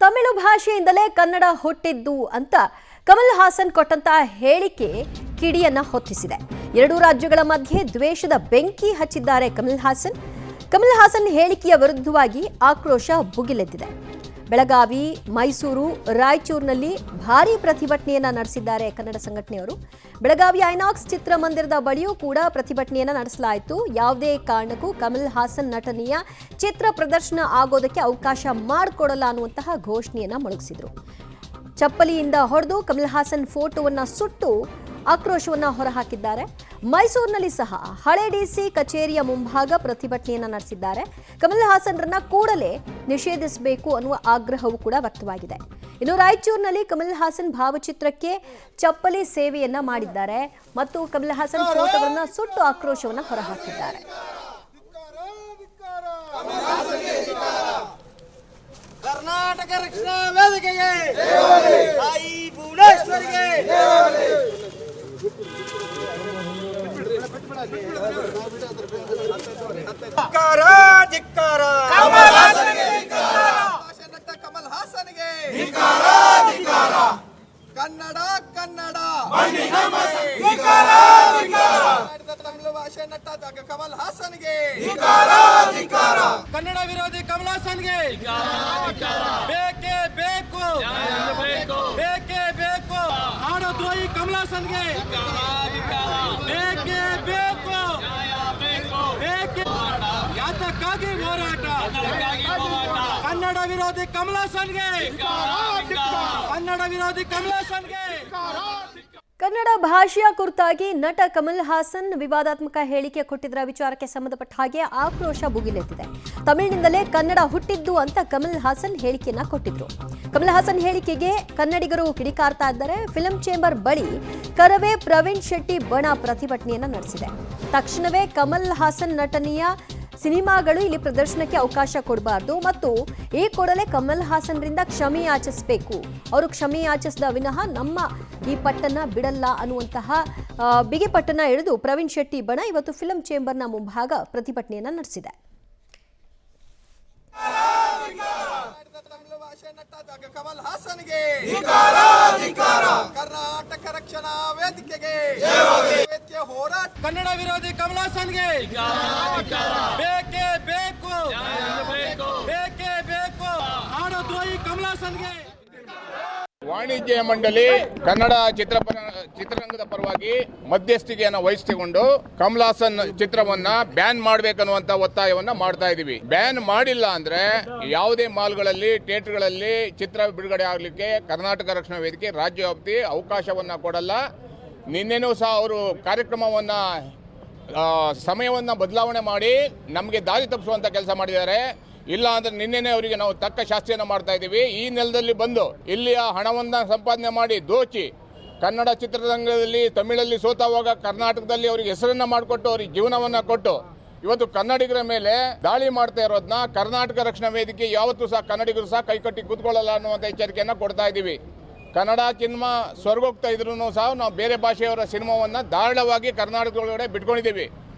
ತಮಿಳು ಭಾಷೆಯಿಂದಲೇ ಕನ್ನಡ ಹುಟ್ಟಿದ್ದು ಅಂತ ಕಮಲ್ ಹಾಸನ್ ಕೊಟ್ಟಂತ ಹೇಳಿಕೆ ಕಿಡಿಯನ್ನ ಹೊತ್ತಿಸಿದೆ. ಎರಡೂ ರಾಜ್ಯಗಳ ಮಧ್ಯೆ ದ್ವೇಷದ ಬೆಂಕಿ ಹಚ್ಚಿದ್ದಾರೆ ಕಮಲ್ ಹಾಸನ್ ಹೇಳಿಕೆಯ ವಿರುದ್ಧವಾಗಿ ಆಕ್ರೋಶ ಭುಗಿಲೆದ್ದಿದೆ. ಬೆಳಗಾವಿ, ಮೈಸೂರು, ರಾಯಚೂರಿನಲ್ಲಿ ಭಾರೀ ಪ್ರತಿಭಟನೆಯನ್ನ ನಡೆಸಿದ್ದಾರೆ ಕನ್ನಡ ಸಂಘಟನೆಯವರು. ಬೆಳಗಾವಿ ಐನಾಕ್ಸ್ ಚಿತ್ರಮಂದಿರದ ಬಳಿಯೂ ಕೂಡ ಪ್ರತಿಭಟನೆಯನ್ನ ನಡೆಸಲಾಯಿತು. ಯಾವುದೇ ಕಾರಣಕ್ಕೂ ಕಮಲ್ ಹಾಸನ್ ನಟನೆಯ ಚಿತ್ರ ಪ್ರದರ್ಶನ ಆಗೋದಕ್ಕೆ ಅವಕಾಶ ಮಾಡಿಕೊಡಲ್ಲ ಅನ್ನುವಂತಹ ಘೋಷಣೆಯನ್ನ ಮೊಳಗಿಸಿದ್ರು. ಚಪ್ಪಲಿಯಿಂದ ಹೊಡೆದು ಕಮಲ್ ಹಾಸನ್ ಫೋಟೋವನ್ನ ಸುಟ್ಟು ಆಕ್ರೋಶವನ್ನ ಹೊರಹಾಕಿದ್ದಾರೆ. ಮೈಸೂರಿನಲ್ಲಿ ಸಹ ಹಳೆ ಡಿಸಿ ಕಚೇರಿಯ ಮುಂಭಾಗ ಪ್ರತಿಭಟನೆಯನ್ನ ನಡೆಸಿದ್ದಾರೆ. ಕಮಲ್ ಹಾಸನ್ರನ್ನ ಕೂಡಲೇ ನಿಷೇಧಿಸಬೇಕು ಅನ್ನುವ ಆಗ್ರಹವೂ ಕೂಡ ವ್ಯಕ್ತವಾಗಿದೆ. ಇನ್ನು ರಾಯಚೂರಿನಲ್ಲಿ ಕಮಲ್ ಹಾಸನ್ ಭಾವಚಿತ್ರಕ್ಕೆ ಚಪ್ಪಲಿ ಸೇವೆಯನ್ನ ಮಾಡಿದ್ದಾರೆ ಮತ್ತು ಕಮಲ್ ಹಾಸನ್ ಫೋಟೋವನ್ನ ಸುಟ್ಟು ಆಕ್ರೋಶವನ್ನ ಹೊರಹಾಕಿದ್ದಾರೆ. ಕರ್ನಾಟಕ ರಕ್ಷಣಾ ವೇದಿಕೆಗೆ ತಾಯಿ ಭುವನೇಶ್ವರಿಗೆ ಧಿಕ್ಕಾರ ಧಿಕ್ಕಾರ ಕಮಲ್ ಹಾಸನ್ಗೆ ಧಿಕ್ಕಾರ ಧಿಕ್ಕಾರ ಕನ್ನಡ ಕನ್ನಡ ತಮಿಳು ಭಾಷೆ ನಟ ಕಮಲ್ ಹಾಸನ್ಗೆ ಧಿಕ್ಕಾರ ಧಿಕ್ಕಾರ ಕನ್ನಡ ವಿರೋಧಿ ಕಮಲ್ ಹಾಸನ್ಗೆ ಬೇಕೇ ಬೇಕು ಬೇಕೇ ಬೇಕು ನಾಡದ್ರೋಹಿ ಕಮಲ್ ಹಾಸನ್ಗೆ ಬೇಕೇ ಬೇಕು ಬೇಕೇ ಯಾತಕ್ಕಾಗಿ ಹೋರಾಟ ಕನ್ನಡ ವಿರೋಧಿ ಕಮಲ್ ಹಾಸನ್ಗೆ ಕನ್ನಡ ವಿರೋಧಿ ಕಮಲ್ ಹಾಸನ್ಗೆ. ಕನ್ನಡ ಭಾಷೆಯ ಕುರಿತಾಗಿ ನಟ ಕಮಲ್ ಹಾಸನ್ ವಿವಾದಾತ್ಮಕ ಹೇಳಿಕೆ ಕೊಟ್ಟಿದ್ದರ ವಿಚಾರಕ್ಕೆ ಸಂಬಂಧಪಟ್ಟ ಹಾಗೆ ಆಕ್ರೋಶ ಭುಗಿಲೆದ್ದಿದೆ. ತಮಿಳಿನಿಂದಲೇ ಕನ್ನಡ ಹುಟ್ಟಿದ್ದು ಅಂತ ಕಮಲ್ ಹಾಸನ್ ಹೇಳಿಕೆಯನ್ನ ಕೊಟ್ಟಿದ್ರು. ಕಮಲ್ ಹಾಸನ್ ಹೇಳಿಕೆಗೆ ಕನ್ನಡಿಗರು ಕಿಡಿಕಾರ್ತಾ ಇದ್ದಾರೆ. ಫಿಲ್ಮ್ ಚೇಂಬರ್ ಬಳಿ ಕರವೇ ಪ್ರವೀಣ್ ಶೆಟ್ಟಿ ಬಣ ಪ್ರತಿಭಟನೆಯನ್ನ ನಡೆಸಿದೆ. ತಕ್ಷಣವೇ ಕಮಲ್ ಹಾಸನ್ ನಟನೆಯ ಸಿನಿಮಾಗಳು ಇಲ್ಲಿ ಪ್ರದರ್ಶನಕ್ಕೆ ಅವಕಾಶ ಕೊಡಬಾರ್ದು ಮತ್ತು ಈ ಕೂಡಲೇ ಕಮಲ್ ಹಾಸನ್ರಿಂದ ಕ್ಷಮೆ ಯಾಚಿಸಬೇಕು. ಅವರು ಕ್ಷಮೆ ಯಾಚಿಸಿದ ವಿನಃ ನಮ್ಮ ಈ ಪಟ್ಟನ್ನ ಬಿಡಲ್ಲ ಅನ್ನುವಂತಹ ಬಿಗಿಪಟ್ಟನ್ನ ಎಳೆದು ಪ್ರವೀಣ್ ಶೆಟ್ಟಿ ಬಣ ಇವತ್ತು ಫಿಲ್ಮ್ ಚೇಂಬರ್ನ ಮುಂಭಾಗ ಪ್ರತಿಭಟನೆಯನ್ನ ನಡೆಸಿದೆ. ಕಮಲ್ ಹಾಸನ್ಗೆ ಕರ್ನಾಟಕ ರಕ್ಷಣಾ ವೇದಿಕೆಗೆ ಹೋರಾಟ ಕನ್ನಡ ವಿರೋಧಿ ಕಮಲ್ ಹಾಸನ್ಗೆ ಬೇಕೇ ಬೇಕು ಬೇಕೇ ಬೇಕು ನಾಡದ್ರೋಹಿ ಕಮಲ್ ಹಾಸನ್ಗೆ. ವಾಣಿಜ್ಯ ಮಂಡಳಿ ಕನ್ನಡ ಚಿತ್ರರಂಗದ ಪರವಾಗಿ ಮಧ್ಯಸ್ಥಿಕೆಯನ್ನು ವಹಿಸಿಕೊಂಡು ಕಮಲ್ ಹಾಸನ್ ಚಿತ್ರವನ್ನ ಬ್ಯಾನ್ ಮಾಡಬೇಕನ್ನುವಂತ ಒತ್ತಾಯವನ್ನ ಮಾಡ್ತಾ ಇದೀವಿ. ಬ್ಯಾನ್ ಮಾಡಿಲ್ಲ ಅಂದ್ರೆ ಯಾವುದೇ ಮಾಲ್ಗಳಲ್ಲಿ, ಥಿಯೇಟರ್ಗಳಲ್ಲಿ ಚಿತ್ರ ಬಿಡುಗಡೆ ಆಗಲಿಕ್ಕೆ ಕರ್ನಾಟಕ ರಕ್ಷಣಾ ವೇದಿಕೆ ರಾಜ್ಯ ವ್ಯಾಪ್ತಿ ಅವಕಾಶವನ್ನ ಕೊಡಲ್ಲ. ನಿನ್ನೆನೂ ಸಹ ಅವರು ಕಾರ್ಯಕ್ರಮವನ್ನ ಸಮಯವನ್ನ ಬದಲಾವಣೆ ಮಾಡಿ ನಮಗೆ ದಾರಿ ತಪ್ಪಿಸುವಂತ ಕೆಲಸ ಮಾಡಿದ್ದಾರೆ. ಇಲ್ಲ ಅಂದ್ರೆ ನಿನ್ನೆನೆ ಅವರಿಗೆ ನಾವು ತಕ್ಕ ಶಾಸ್ತಿಯನ್ನು ಮಾಡ್ತಾ ಇದ್ದೀವಿ. ಈ ನೆಲದಲ್ಲಿ ಬಂದು ಇಲ್ಲಿಯ ಹಣವನ್ನ ಸಂಪಾದನೆ ಮಾಡಿ ದೋಚಿ ಕನ್ನಡ ಚಿತ್ರರಂಗದಲ್ಲಿ ತಮಿಳಲ್ಲಿ ಸೋತಾವಾಗ ಕರ್ನಾಟಕದಲ್ಲಿ ಅವರಿಗೆ ಹೆಸರನ್ನ ಮಾಡಿಕೊಟ್ಟು ಅವ್ರಿಗೆ ಜೀವನವನ್ನ ಕೊಟ್ಟು ಇವತ್ತು ಕನ್ನಡಿಗರ ಮೇಲೆ ದಾಳಿ ಮಾಡ್ತಾ ಇರೋದನ್ನ ಕರ್ನಾಟಕ ರಕ್ಷಣಾ ವೇದಿಕೆ ಯಾವತ್ತೂ ಸಹ ಕನ್ನಡಿಗರು ಸಹ ಕೈಕಟ್ಟಿ ಕೂತ್ಕೊಳ್ಳಲ್ಲ ಅನ್ನುವಂಥ ಎಚ್ಚರಿಕೆಯನ್ನು ಕೊಡ್ತಾ ಇದ್ದೀವಿ. ಕನ್ನಡ ಸಿನಿಮಾ ಸ್ವರ್ಗೋಗ್ತಾ ಇದ್ರೂ ಸಹ ನಾವು ಬೇರೆ ಭಾಷೆಯವರ ಸಿನಿಮಾವನ್ನು ಧಾರಾಳವಾಗಿ ಕರ್ನಾಟಕದೊಳಗಡೆ ಬಿಟ್ಕೊಂಡಿದ್ದೀವಿ.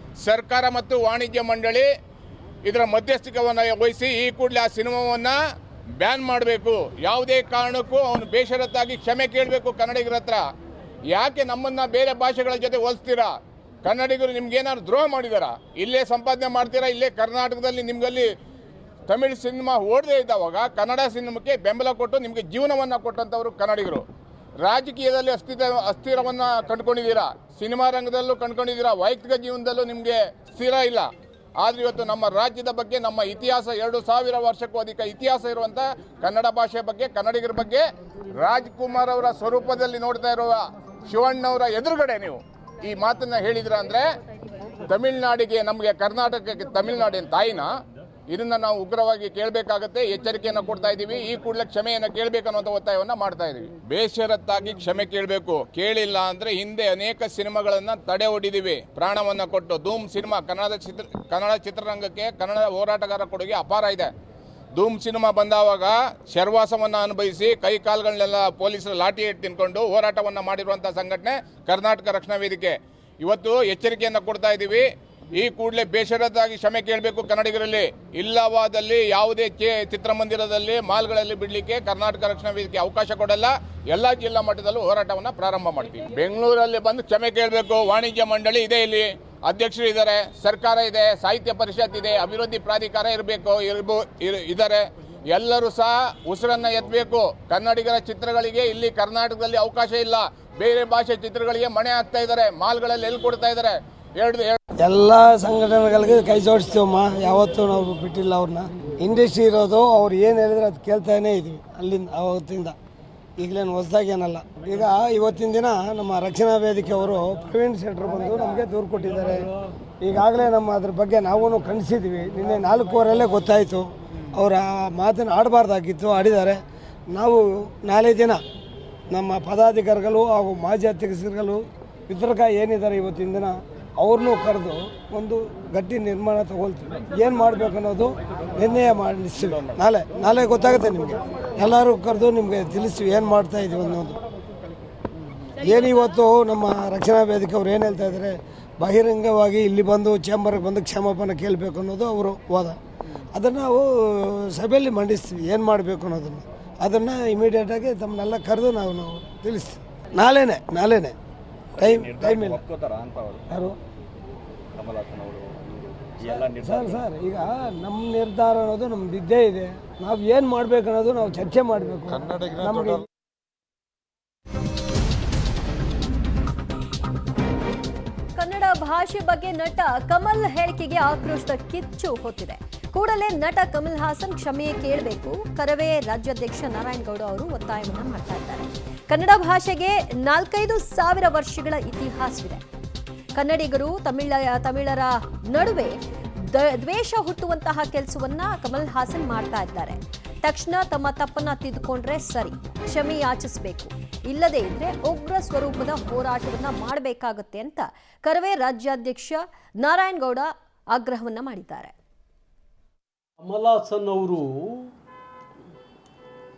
ಸರ್ಕಾರ ಮತ್ತು ವಾಣಿಜ್ಯ ಮಂಡಳಿ ಇದರ ಮಧ್ಯಸ್ಥಿಕೆಯನ್ನು ವಹಿಸಿ ಈ ಕೂಡಲೇ ಆ ಸಿನಿಮಾವನ್ನು ಬ್ಯಾನ್ ಮಾಡಬೇಕು. ಯಾವುದೇ ಕಾರಣಕ್ಕೂ ಅವನು ಬೇಷರತ್ತಾಗಿ ಕ್ಷಮೆ ಕೇಳಬೇಕು ಕನ್ನಡಿಗರ ಹತ್ರ. ಯಾಕೆ ನಮ್ಮನ್ನು ಬೇರೆ ಭಾಷೆಗಳ ಜೊತೆ ಹೋಲಿಸ್ತೀರಾ? ಕನ್ನಡಿಗರು ನಿಮ್ಗೇನಾದ್ರು ದ್ರೋಹ ಮಾಡಿದಾರ? ಇಲ್ಲೇ ಸಂಪಾದನೆ ಮಾಡ್ತೀರಾ? ಇಲ್ಲೇ ಕರ್ನಾಟಕದಲ್ಲಿ ನಿಮ್ಗಲ್ಲಿ ತಮಿಳ್ ಸಿನಿಮಾ ಓಡದೇ ಇದ್ದಾವಾಗ ಕನ್ನಡ ಸಿನಿಮಾಕ್ಕೆ ಬೆಂಬಲ ಕೊಟ್ಟು ನಿಮಗೆ ಜೀವನವನ್ನು ಕೊಟ್ಟಂಥವ್ರು ಕನ್ನಡಿಗರು. ರಾಜಕೀಯದಲ್ಲಿ ಅಸ್ಥಿರವನ್ನು ಕಂಡುಕೊಂಡಿದ್ದೀರಾ, ಸಿನಿಮಾ ರಂಗದಲ್ಲೂ ಕಂಡುಕೊಂಡಿದ್ದೀರಾ, ವೈಯಕ್ತಿಕ ಜೀವನದಲ್ಲೂ ನಿಮಗೆ ಸ್ಥಿರ ಇಲ್ಲ. ಆದರೆ ಇವತ್ತು ನಮ್ಮ ರಾಜ್ಯದ ಬಗ್ಗೆ, ನಮ್ಮ ಇತಿಹಾಸ 2000 ವರ್ಷಕ್ಕೂ ಅಧಿಕ ಇತಿಹಾಸ ಇರುವಂಥ ಕನ್ನಡ ಭಾಷೆ ಬಗ್ಗೆ, ಕನ್ನಡಿಗರ ಬಗ್ಗೆ ರಾಜ್ಕುಮಾರ್ ಅವರ ಸ್ವರೂಪದಲ್ಲಿ ನೋಡ್ತಾ ಇರುವ ಶಿವಣ್ಣವರ ಎದುರುಗಡೆ ನೀವು ಈ ಮಾತನ್ನು ಹೇಳಿದ್ರ ಅಂದರೆ ತಮಿಳುನಾಡಿಗೆ, ನಮಗೆ ಕರ್ನಾಟಕಕ್ಕೆ ತಮಿಳುನಾಡಿನ ತಾಯಿನ ಇದನ್ನು ನಾವು ಉಗ್ರವಾಗಿ ಕೇಳಬೇಕಾಗತ್ತೆ. ಎಚ್ಚರಿಕೆಯನ್ನು ಕೊಡ್ತಾ ಇದ್ದೀವಿ. ಈ ಕೂಡಲೇ ಕ್ಷಮೆಯನ್ನು ಕೇಳಬೇಕನ್ನುವಂಥ ಒತ್ತಾಯವನ್ನು ಮಾಡ್ತಾ ಇದ್ದೀವಿ. ಬೇಷರತ್ತಾಗಿ ಕ್ಷಮೆ ಕೇಳಬೇಕು. ಕೇಳಿಲ್ಲ ಅಂದರೆ ಹಿಂದೆ ಅನೇಕ ಸಿನಿಮಾಗಳನ್ನು ತಡೆ ಹೊಡಿದ್ದೀವಿ ಪ್ರಾಣವನ್ನು ಕೊಟ್ಟು. ಧೂಮ್ ಸಿನಿಮಾ ಕನ್ನಡ ಚಿತ್ರರಂಗಕ್ಕೆ ಕನ್ನಡ ಹೋರಾಟಗಾರ ಕೊಡುಗೆ ಅಪಾರ ಇದೆ. ಧೂಮ್ ಸಿನಿಮಾ ಬಂದಾವಾಗ ಶರ್ವಾಸವನ್ನು ಅನುಭವಿಸಿ ಕೈ ಕಾಲುಗಳನ್ನೆಲ್ಲ ಪೊಲೀಸರು ಲಾಠಿ ಇಟ್ಟು ತಿನ್ಕೊಂಡು ಹೋರಾಟವನ್ನು ಮಾಡಿರುವಂಥ ಸಂಘಟನೆ ಕರ್ನಾಟಕ ರಕ್ಷಣಾ ವೇದಿಕೆ. ಇವತ್ತು ಎಚ್ಚರಿಕೆಯನ್ನು ಕೊಡ್ತಾ ಇದ್ದೀವಿ. ಈ ಕೂಡಲೇ ಬೇಷರತ್ತಾಗಿ ಕ್ಷಮೆ ಕೇಳಬೇಕು ಕನ್ನಡಿಗರಲ್ಲಿ. ಇಲ್ಲವಾದಲ್ಲಿ ಯಾವುದೇ ಚಿತ್ರಮಂದಿರದಲ್ಲಿ ಮಾಲ್ಗಳಲ್ಲಿ ಬಿಡಲಿಕ್ಕೆ ಕರ್ನಾಟಕ ರಕ್ಷಣಾ ವೇದಿಕೆ ಅವಕಾಶ ಕೊಡಲ್ಲ. ಎಲ್ಲ ಜಿಲ್ಲಾ ಮಟ್ಟದಲ್ಲೂ ಹೋರಾಟವನ್ನು ಪ್ರಾರಂಭ ಮಾಡ್ತೀವಿ. ಬೆಂಗಳೂರಲ್ಲಿ ಬಂದು ಕ್ಷಮೆ ಕೇಳಬೇಕು. ವಾಣಿಜ್ಯ ಮಂಡಳಿ ಇದೆ, ಇಲ್ಲಿ ಅಧ್ಯಕ್ಷರು ಇದ್ದಾರೆ, ಸರ್ಕಾರ ಇದೆ, ಸಾಹಿತ್ಯ ಪರಿಷತ್ ಇದೆ, ಅಭಿವೃದ್ಧಿ ಪ್ರಾಧಿಕಾರ ಇದ್ದಾರೆ. ಎಲ್ಲರೂ ಸಹ ಉಸಿರನ್ನ ಎತ್ತಬೇಕು. ಕನ್ನಡಿಗರ ಚಿತ್ರಗಳಿಗೆ ಇಲ್ಲಿ ಕರ್ನಾಟಕದಲ್ಲಿ ಅವಕಾಶ ಇಲ್ಲ. ಬೇರೆ ಭಾಷೆ ಚಿತ್ರಗಳಿಗೆ ಮಣೆ ಹಾಕ್ತಾ ಇದ್ದಾರೆ, ಮಾಲ್ಗಳಲ್ಲಿ ಎಲ್ಲಿ ಕೊಡ್ತಾ ಇದ್ದಾರೆ. ಎಲ್ಲ ಸಂಘಟನೆಗಳಿಗೆ ಕೈ ಜೋಡಿಸ್ತೀವಮ್ಮ, ಯಾವತ್ತೂ ನಾವು ಬಿಟ್ಟಿಲ್ಲ ಅವ್ರನ್ನ. ಇಂಡಸ್ಟ್ರಿ ಇರೋದು ಅವ್ರು ಏನು ಹೇಳಿದ್ರೆ ಅದು ಕೇಳ್ತಾನೇ ಇದ್ವಿ ಅಲ್ಲಿಂದ ಅವತ್ತಿಂದ. ಈಗಲೇನು ಹೊಸದಾಗಿ ಏನಲ್ಲ. ಈಗ ಇವತ್ತಿನ ದಿನ ನಮ್ಮ ರಕ್ಷಣಾ ವೇದಿಕೆ ಅವರು ಪ್ರವೀಣ್ ಶೆಟ್ಟರ್ ಬಂದು ನಮಗೆ ದೂರು ಕೊಟ್ಟಿದ್ದಾರೆ. ಈಗಾಗಲೇ ನಮ್ಮ ಅದ್ರ ಬಗ್ಗೆ ನಾವು ಖಂಡಿಸಿದ್ವಿ. ನಿನ್ನೆ 4:15 ಗೊತ್ತಾಯಿತು. ಅವರ ಮಾತನ್ನು ಆಡಬಾರ್ದಾಗಿತ್ತು, ಆಡಿದ್ದಾರೆ. ನಾವು ನಾಳೆ ದಿನ ನಮ್ಮ ಪದಾಧಿಕಾರಿಗಳು ಹಾಗೂ ಮಾಜಿ ಅಧ್ಯಕ್ಷರುಗಳು ವಿತರಕ ಏನಿದ್ದಾರೆ ಇವತ್ತಿನ ದಿನ ಅವ್ರನ್ನೂ ಕರೆದು ಒಂದು ಗಟ್ಟಿ ನಿರ್ಮಾಣ ತಗೊಳ್ತೀವಿ. ಏನು ಮಾಡಬೇಕು ಅನ್ನೋದು ನಿರ್ಣಯ ಮಾಡಿಸ್ತೀವಿ. ನಾಳೆ ಗೊತ್ತಾಗುತ್ತೆ ನಿಮಗೆ. ಎಲ್ಲರೂ ಕರೆದು ನಿಮಗೆ ತಿಳಿಸ್ತೀವಿ ಏನು ಮಾಡ್ತಾಯಿದ್ದೀವಿ ಅನ್ನೋದು. ಏನು ಇವತ್ತು ನಮ್ಮ ರಕ್ಷಣಾ ವೇದಿಕೆ ಅವ್ರು ಏನು ಹೇಳ್ತಾ ಇದ್ದಾರೆ, ಬಹಿರಂಗವಾಗಿ ಇಲ್ಲಿ ಬಂದು ಚೇಂಬರ್ಗೆ ಬಂದು ಕ್ಷಮಾಪಣೆ ಕೇಳಬೇಕು ಅನ್ನೋದು ಅವರು ವಾದ. ಅದನ್ನು ನಾವು ಸಭೆಯಲ್ಲಿ ಮಂಡಿಸ್ತೀವಿ ಏನು ಮಾಡಬೇಕು ಅನ್ನೋದನ್ನು. ಅದನ್ನು ಇಮಿಡಿಯೇಟಾಗಿ ತಮ್ಮನ್ನೆಲ್ಲ ಕರೆದು ನಾವು ತಿಳಿಸ್ತೀವಿ. ನಾಳೆನೇ ಟೈಮ್ ಇಲ್ಲ. ಯಾರು ಸರ್ ಈಗ ನಮ್ಮ ನಿರ್ಧಾರ ಅನ್ನೋದು ನಮ್ದು ಇದ್ದೇ ಇದೆ. ನಾವು ಏನು ಮಾಡಬೇಕು ಅನ್ನೋದು ನಾವು ಚರ್ಚೆ ಮಾಡಬೇಕು. ನಮಗೆ ಕನ್ನಡ ಭಾಷೆ ಬಗ್ಗೆ ನಟ ಕಮಲ್ ಹೇಳಿಕೆಗೆ ಆಕ್ರೋಶದ ಕಿಚ್ಚು ಹೊತ್ತಿದೆ. ಕೂಡಲೇ ನಟ ಕಮಲ್ ಹಾಸನ್ ಕ್ಷಮೆ ಕೇಳಬೇಕು. ಕರವೇ ರಾಜ್ಯಾಧ್ಯಕ್ಷ ನಾರಾಯಣಗೌಡ ಅವರು ಒತ್ತಾಯವನ್ನ ಮಾಡ್ತಾ ಇದ್ದಾರೆ. ಕನ್ನಡ ಭಾಷೆಗೆ 4-5 ಸಾವಿರ ವರ್ಷಗಳ ಇತಿಹಾಸವಿದೆ. ಕನ್ನಡಿಗರು ತಮಿಳರ ನಡುವೆ ದ್ವೇಷ ಹುಟ್ಟುವಂತಹ ಕೆಲಸವನ್ನ ಕಮಲ್ ಹಾಸನ್ ಮಾಡ್ತಾ ಇದ್ದಾರೆ. ತಕ್ಷಣ ತಮ್ಮ ತಪ್ಪನ್ನ ತಿದ್ದುಕೊಂಡ್ರೆ ಸರಿ, ಕ್ಷಮೆ ಯಾಚಿಸಬೇಕು. ಇಲ್ಲದೇ ಇದ್ರೆ ಉಗ್ರ ಸ್ವರೂಪದ ಹೋರಾಟವನ್ನ ಮಾಡಬೇಕಾಗುತ್ತೆ ಅಂತ ಕರವೇ ರಾಜ್ಯಾಧ್ಯಕ್ಷ ನಾರಾಯಣಗೌಡ ಆಗ್ರಹವನ್ನ ಮಾಡಿದ್ದಾರೆ. ಕಮಲ್ ಹಾಸನ್ ಅವರು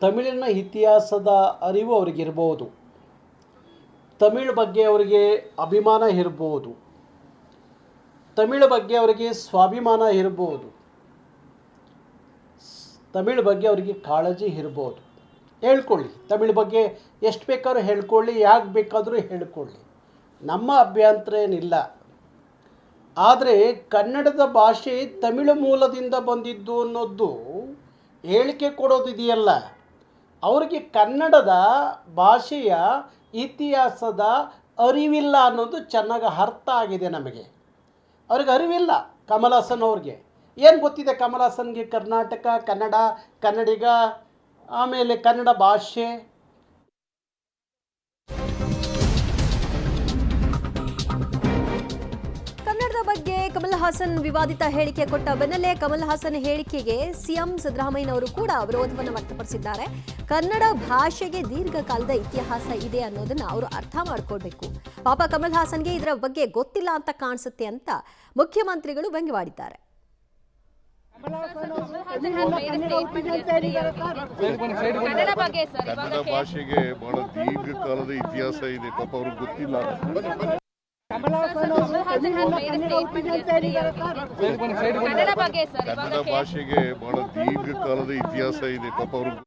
ತಮಿಳಿನ ಇತಿಹಾಸದ ಅರಿವು ಅವರಿಗಿರ್ಬೋದು, ತಮಿಳ್ ಬಗ್ಗೆ ಅವರಿಗೆ ಅಭಿಮಾನ ಇರ್ಬೋದು, ತಮಿಳ್ ಬಗ್ಗೆ ಅವರಿಗೆ ಸ್ವಾಭಿಮಾನ ಇರ್ಬೋದು, ತಮಿಳ್ ಬಗ್ಗೆ ಅವರಿಗೆ ಕಾಳಜಿ ಇರ್ಬೋದು. ಹೇಳ್ಕೊಳ್ಳಿ, ತಮಿಳ್ ಬಗ್ಗೆ ಎಷ್ಟು ಬೇಕಾದ್ರೂ ಹೇಳ್ಕೊಳ್ಳಿ, ಯಾಕೆ ಬೇಕಾದರೂ ಹೇಳ್ಕೊಳ್ಳಿ, ನಮ್ಮ ಅಭ್ಯಂತರ ಏನಿಲ್ಲ. ಆದರೆ ಕನ್ನಡದ ಭಾಷೆ ತಮಿಳು ಮೂಲದಿಂದ ಬಂದಿದ್ದು ಅನ್ನೋದು ಹೇಳಿಕೆ ಕೊಡೋದಿದೆಯಲ್ಲ, ಅವರಿಗೆ ಕನ್ನಡದ ಭಾಷೆಯ ಇತಿಹಾಸದ ಅರಿವಿಲ್ಲ ಅನ್ನೋದು ಚೆನ್ನಾಗಿ ಅರ್ಥ ಆಗಿದೆ ನಮಗೆ. ಅವ್ರಿಗೆ ಅರಿವಿಲ್ಲ ಕಮಲ್ ಹಾಸನ್ ಅವ್ರಿಗೆ. ಏನು ಗೊತ್ತಿದೆ ಕಮಲ್ ಹಾಸನ್ಗೆ ಕರ್ನಾಟಕ, ಕನ್ನಡ, ಕನ್ನಡಿಗ, ಆಮೇಲೆ ಕನ್ನಡ ಭಾಷೆ. ಕನ್ನಡದ ಬಗ್ಗೆ ಕಮಲ್ ಹಾಸನ್ ವಿವಾದಿತ ಹೇಳಿಕೆ ಕೊಟ್ಟ ಬೆನ್ನಲ್ಲೇ ಕಮಲ್ ಹಾಸನ್ ಹೇಳಿಕೆಗೆ ಸಿಎಂ ಸಿದ್ದರಾಮಯ್ಯನವರು ಕೂಡ ವಿರೋಧವನ್ನು ವ್ಯಕ್ತಪಡಿಸಿದ್ದಾರೆ. ಕನ್ನಡ ಭಾಷೆಗೆ ದೀರ್ಘಕಾಲದ ಇತಿಹಾಸ ಇದೆ ಅನ್ನೋದನ್ನ ಅವರು ಅರ್ಥ ಮಾಡ್ಕೊಳ್ಬೇಕು. ಪಾಪ ಕಮಲ್ ಹಾಸನ್ಗೆ ಇದರ ಬಗ್ಗೆ ಗೊತ್ತಿಲ್ಲ ಅಂತ ಕಾಣಿಸುತ್ತೆ ಅಂತ ಮುಖ್ಯಮಂತ್ರಿಗಳು ವ್ಯಂಗ್ಯವಾಡಿದ್ದಾರೆ. ಕನ್ನಡ ಭಾಷೆಗೆ ಬಹಳ ದೀರ್ಘಕಾಲದ ಇತಿಹಾಸ ಇದೆ, ಪಾಪ ಅವ್ರಿಗೆ ಗೊತ್ತಿಲ್ಲ. ಕನ್ನಡ ಭಾಷೆಗೆ ಬಹಳ ದೀರ್ಘಕಾಲದ ಇತಿಹಾಸ ಇದೆ, ಪಾಪ ಅವ್ರಿಗೆ.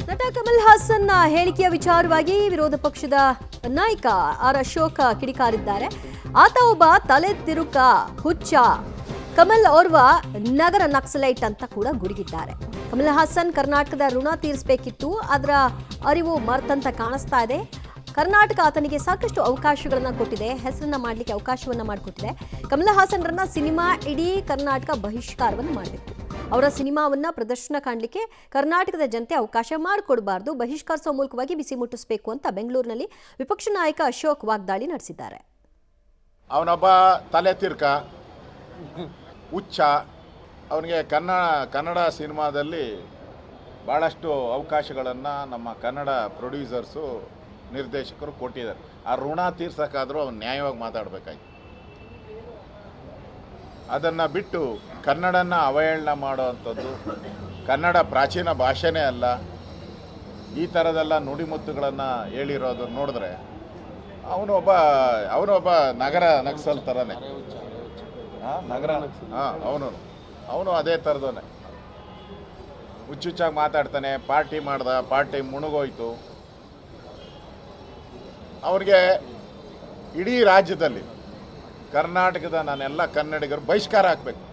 ನಟ ಕಮಲ್ ಹಾಸನ್ ಹೇಳಿಕೆಯ ವಿಚಾರವಾಗಿ ವಿರೋಧ ಪಕ್ಷದ ನಾಯಕ ಆರ್ ಅಶೋಕ್ ಕಿಡಿಕಾರಿದ್ದಾರೆ. ಆತ ಒಬ್ಬ ತಲೆ ತಿರುಕ ಹುಚ್ಚ, ಕಮಲ್ ಓರ್ವ ನಗರ ನಕ್ಸಲೈಟ್ ಅಂತ ಕೂಡ ಗುಡುಗಿದ್ದಾರೆ. ಕಮಲ್ ಹಾಸನ್ ಕರ್ನಾಟಕದ ಋಣ ತೀರಿಸಬೇಕಿತ್ತು, ಅದರ ಅರಿವು ಮರ್ತಂತ ಕಾಣಿಸ್ತಾ ಇದೆ. ಕರ್ನಾಟಕ ಆತನಿಗೆ ಸಾಕಷ್ಟು ಅವಕಾಶಗಳನ್ನ ಕೊಟ್ಟಿದೆ, ಹೆಸರನ್ನ ಮಾಡಲಿಕ್ಕೆ ಅವಕಾಶವನ್ನ ಮಾಡಿಕೊಟ್ಟಿದೆ. ಕಮಲ್ ಹಾಸನ್ರನ್ನ ಸಿನಿಮಾ ಇಡೀ ಕರ್ನಾಟಕ ಬಹಿಷ್ಕಾರವನ್ನು ಮಾಡಬೇಕು. ಅವರ ಸಿನಿಮಾವನ್ನ ಪ್ರದರ್ಶನ ಕಾಣಲಿಕ್ಕೆ ಕರ್ನಾಟಕದ ಜನತೆ ಅವಕಾಶ ಮಾಡಿಕೊಡಬಾರ್ದು, ಬಹಿಷ್ಕರಿಸುವ ಮೂಲಕವಾಗಿ ಬಿಸಿ ಮುಟ್ಟಿಸಬೇಕು ಅಂತ ಬೆಂಗಳೂರಿನಲ್ಲಿ ವಿಪಕ್ಷ ನಾಯಕ ಅಶೋಕ್ ವಾಗ್ದಾಳಿ ನಡೆಸಿದ್ದಾರೆ. ಅವನೊಬ್ಬ ತಲೆ ತಿರ್ಕ ಹುಚ್ಚ. ಅವನಿಗೆ ಕನ್ನಡ ಸಿನಿಮಾದಲ್ಲಿ ಭಾಳಷ್ಟು ಅವಕಾಶಗಳನ್ನು ನಮ್ಮ ಕನ್ನಡ ಪ್ರೊಡ್ಯೂಸರ್ಸು, ನಿರ್ದೇಶಕರು ಕೊಟ್ಟಿದ್ದಾರೆ. ಆ ಋಣ ತೀರ್ಸೋಕ್ಕಾದರೂ ಅವನು ನ್ಯಾಯವಾಗಿ ಮಾತಾಡಬೇಕಾಯ್ತು. ಅದನ್ನು ಬಿಟ್ಟು ಕನ್ನಡನ ಅವಹೇಳನ ಮಾಡೋ ಅಂಥದ್ದು, ಕನ್ನಡ ಪ್ರಾಚೀನ ಭಾಷೆನೇ ಅಲ್ಲ, ಈ ಥರದೆಲ್ಲ ನುಡಿಮುತ್ತುಗಳನ್ನು ಹೇಳಿರೋದು ನೋಡಿದ್ರೆ ಅವನೊಬ್ಬ ನಗರ ನಕ್ಸಲ್ ಥರನೇ. ನಗರ ಅವನು ಅದೇ ಥರದವನೇ, ಹುಚ್ಚುಚ್ಚಾಗಿ ಮಾತಾಡ್ತಾನೆ. ಪಾರ್ಟಿ ಮಾಡ್ದ, ಪಾರ್ಟಿ ಮುಣುಗೋಯ್ತು. ಅವ್ರಿಗೆ ಇಡೀ ರಾಜ್ಯದಲ್ಲಿ ಕರ್ನಾಟಕದ ನಾನೆಲ್ಲ ಕನ್ನಡಿಗರು ಬಹಿಷ್ಕಾರ ಹಾಕಬೇಕು.